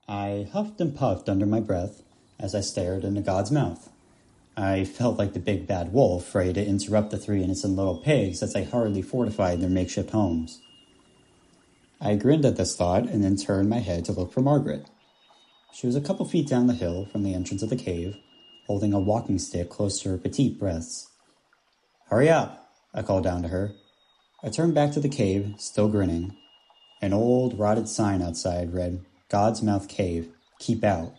I huffed and puffed under my breath as I stared into God's mouth. I felt like the big bad wolf, ready to interrupt the three innocent little pigs as they hurriedly fortified their makeshift homes. I grinned at this thought and then turned my head to look for Margaret. She was a couple feet down the hill from the entrance of the cave, holding a walking stick close to her petite breasts. "Hurry up," I called down to her. I turned back to the cave, still grinning. An old, rotted sign outside read, "God's Mouth Cave. Keep out."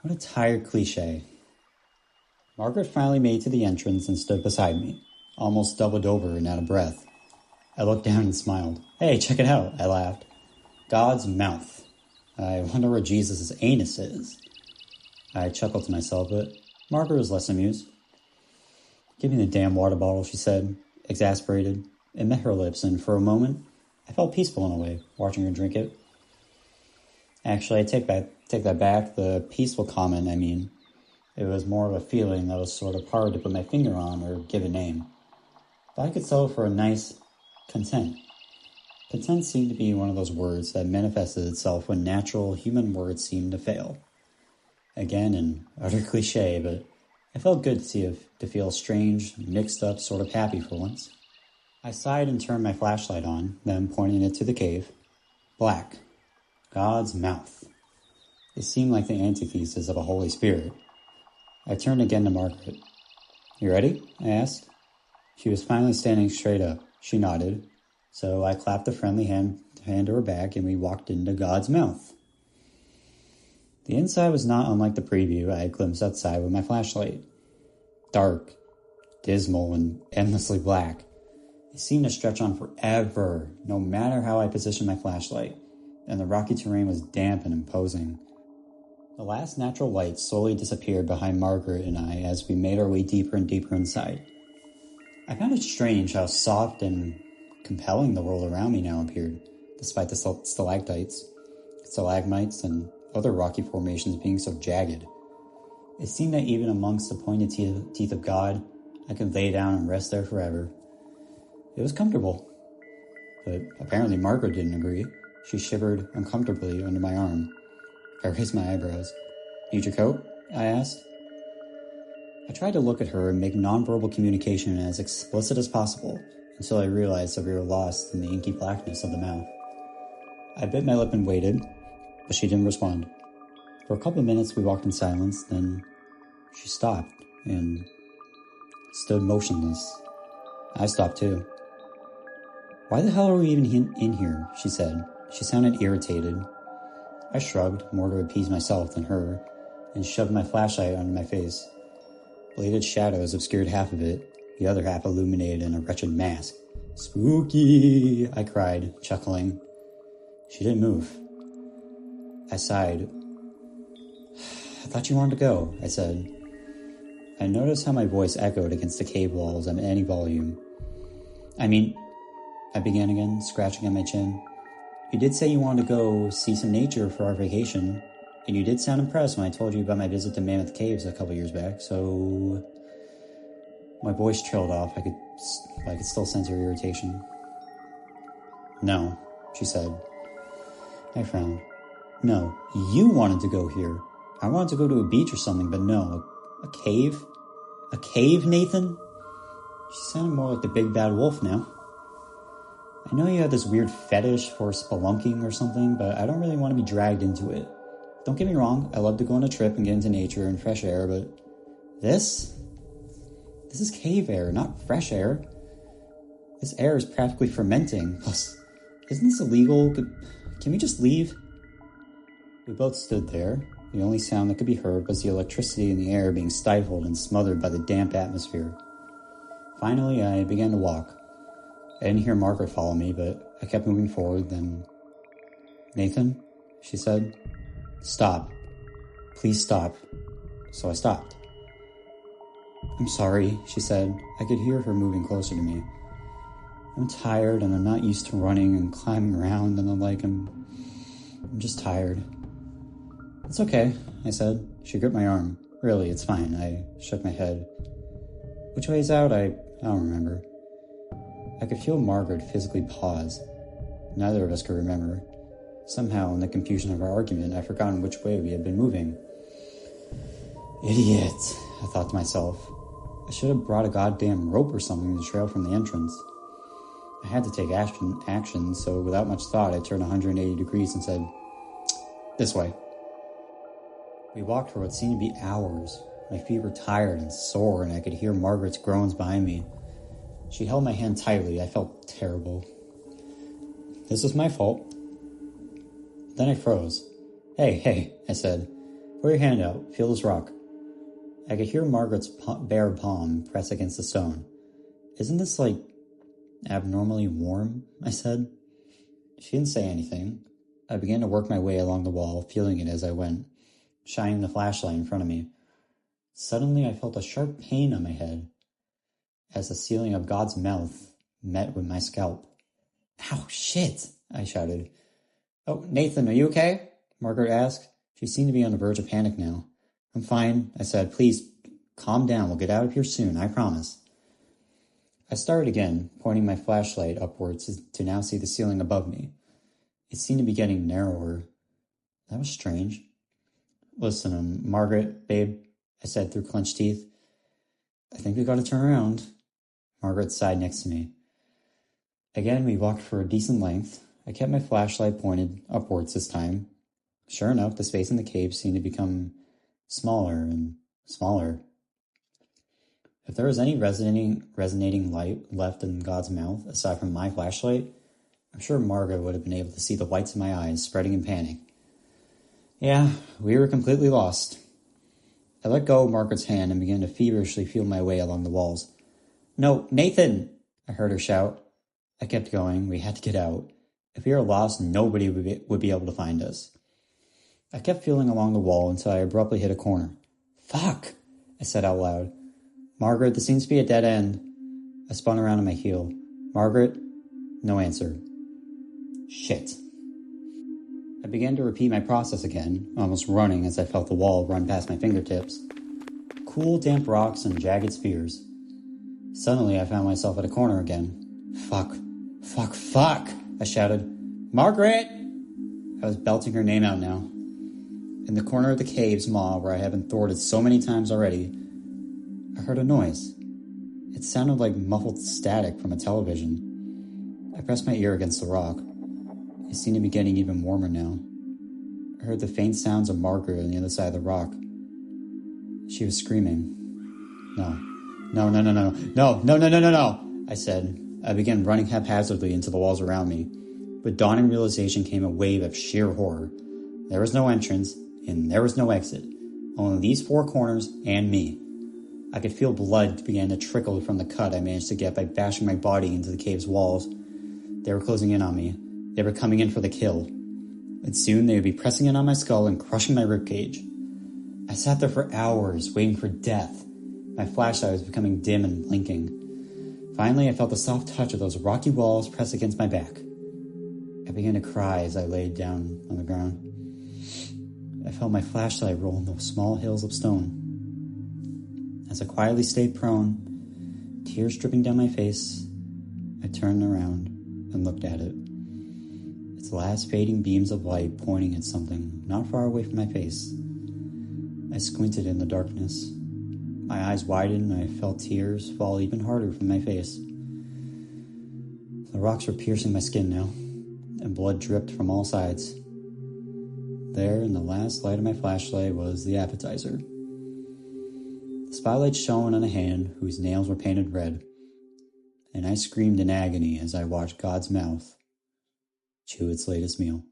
What a tired cliche. Margaret finally made it to the entrance and stood beside me, almost doubled over and out of breath. I looked down and smiled. "Hey, check it out," I laughed. "God's mouth. I wonder where Jesus' anus is." I chuckled to myself, but Margaret was less amused. "Give me the damn water bottle," she said, exasperated. It met her lips, and for a moment, I felt peaceful in a way, watching her drink it. Actually, I take that back. The peaceful comment, I mean. It was more of a feeling that was sort of hard to put my finger on or give a name. But I could settle for a nice content. Content seemed to be one of those words that manifested itself when natural human words seemed to fail. Again, an utter cliche, but it felt good to feel strange, mixed up, sort of happy for once. I sighed and turned my flashlight on, then pointed it to the cave. Black. God's mouth. It seemed like the antithesis of a Holy Spirit. I turned again to Margaret. "You ready?" I asked. She was finally standing straight up. She nodded, so I clapped a friendly hand to her back and we walked into God's mouth. The inside was not unlike the preview I had glimpsed outside with my flashlight. Dark, dismal, and endlessly black. It seemed to stretch on forever, no matter how I positioned my flashlight, and the rocky terrain was damp and imposing. The last natural light slowly disappeared behind Margaret and I as we made our way deeper and deeper inside. I found it strange how soft and compelling the world around me now appeared, despite the stalactites, stalagmites, and other rocky formations being so jagged. It seemed that even amongst the pointed teeth of God, I could lay down and rest there forever. It was comfortable. But apparently Margaret didn't agree. She shivered uncomfortably under my arm. I raised my eyebrows. "Need your coat?" I asked. I tried to look at her and make nonverbal communication as explicit as possible until I realized that we were lost in the inky blackness of the mouth. I bit my lip and waited, but she didn't respond. For a couple of minutes we walked in silence, then she stopped and stood motionless. I stopped too. "Why the hell are we even in here?" she said. She sounded irritated. I shrugged, more to appease myself than her, and shoved my flashlight under my face. Bladed shadows obscured half of it, the other half illuminated in a wretched mask. "Spooky!" I cried, chuckling. She didn't move. I sighed. "I thought you wanted to go," I said. I noticed how my voice echoed against the cave walls at any volume. I began again, scratching at my chin. "You did say you wanted to go see some nature for our vacation, and you did sound impressed when I told you about my visit to Mammoth Caves a couple years back, so..." My voice trailed off. I could still sense her irritation. "No," she said. I frowned. "No, you wanted to go here. I wanted to go to a beach or something, but no. A cave? A cave, Nathan?" She sounded more like the big bad wolf now. "I know you have this weird fetish for spelunking or something, but I don't really want to be dragged into it. Don't get me wrong, I love to go on a trip and get into nature and fresh air, but this is cave air, not fresh air. This air is practically fermenting. Plus, isn't this illegal? Can we just leave?" We both stood there. The only sound that could be heard was the electricity in the air being stifled and smothered by the damp atmosphere. Finally, I began to walk. I didn't hear Margaret follow me, but I kept moving forward, then... "Nathan," she said. "Stop. Please stop." So I stopped. "I'm sorry," she said. I could hear her moving closer to me. "I'm tired, and I'm not used to running and climbing around, and I'm just tired." "It's okay," I said. She gripped my arm. "Really, it's fine." I shook my head. "Which way is out? I don't remember." I could feel Margaret physically pause. Neither of us could remember. Somehow, in the confusion of our argument, I'd forgotten which way we had been moving. Idiot, I thought to myself. I should have brought a goddamn rope or something to trail from the entrance. I had to take action, so without much thought, I turned 180 degrees and said, "This way." We walked for what seemed to be hours. My feet were tired and sore, and I could hear Margaret's groans behind me. She held my hand tightly. I felt terrible. This was my fault. Then I froze. Hey, I said. Put your hand out. Feel this rock. I could hear Margaret's bare palm press against the stone. Isn't this, abnormally warm? I said. She didn't say anything. I began to work my way along the wall, feeling it as I went, shining the flashlight in front of me. Suddenly, I felt a sharp pain on my head as the ceiling of God's mouth met with my scalp. Ow, shit, I shouted. Oh, Nathan, are you okay? Margaret asked. She seemed to be on the verge of panic now. I'm fine, I said. Please, calm down. We'll get out of here soon, I promise. I started again, pointing my flashlight upwards to now see the ceiling above me. It seemed to be getting narrower. That was strange. Listen, Margaret, babe, I said through clenched teeth. I think we gotta turn around. Margaret sighed next to me. Again, we walked for a decent length. I kept my flashlight pointed upwards this time. Sure enough, the space in the cave seemed to become smaller and smaller. If there was any resonating light left in God's mouth, aside from my flashlight, I'm sure Margaret would have been able to see the whites of my eyes spreading in panic. Yeah, we were completely lost. I let go of Margaret's hand and began to feverishly feel my way along the walls. No, Nathan! I heard her shout. I kept going. We had to get out. If we were lost, nobody would be able to find us. I kept feeling along the wall until I abruptly hit a corner. Fuck! I said out loud. Margaret, this seems to be a dead end. I spun around on my heel. Margaret? No answer. Shit. I began to repeat my process again, almost running as I felt the wall run past my fingertips. Cool, damp rocks and jagged spears. Suddenly, I found myself at a corner again. Fuck. I shouted. Margaret! I was belting her name out now. In the corner of the cave's maw where I had been thwarted so many times already, I heard a noise. It sounded like muffled static from a television. I pressed my ear against the rock. It seemed to be getting even warmer now. I heard the faint sounds of Margaret on the other side of the rock. She was screaming. No, I said. I began running haphazardly into the walls around me. With dawning realization came a wave of sheer horror. There was no entrance, and there was no exit. Only these four corners and me. I could feel blood begin to trickle from the cut I managed to get by bashing my body into the cave's walls. They were closing in on me. They were coming in for the kill. And soon they would be pressing in on my skull and crushing my ribcage. I sat there for hours, waiting for death. My flashlight was becoming dim and blinking. Finally, I felt the soft touch of those rocky walls press against my back. I began to cry as I laid down on the ground. I felt my flashlight roll in those small hills of stone. As I quietly stayed prone, tears dripping down my face, I turned around and looked at it. Its last fading beams of light pointing at something not far away from my face. I squinted in the darkness. My eyes widened and I felt tears fall even harder from my face. The rocks were piercing my skin now, and blood dripped from all sides. There, in the last light of my flashlight, was the appetizer. The spotlight shone on a hand whose nails were painted red, and I screamed in agony as I watched God's mouth chew its latest meal.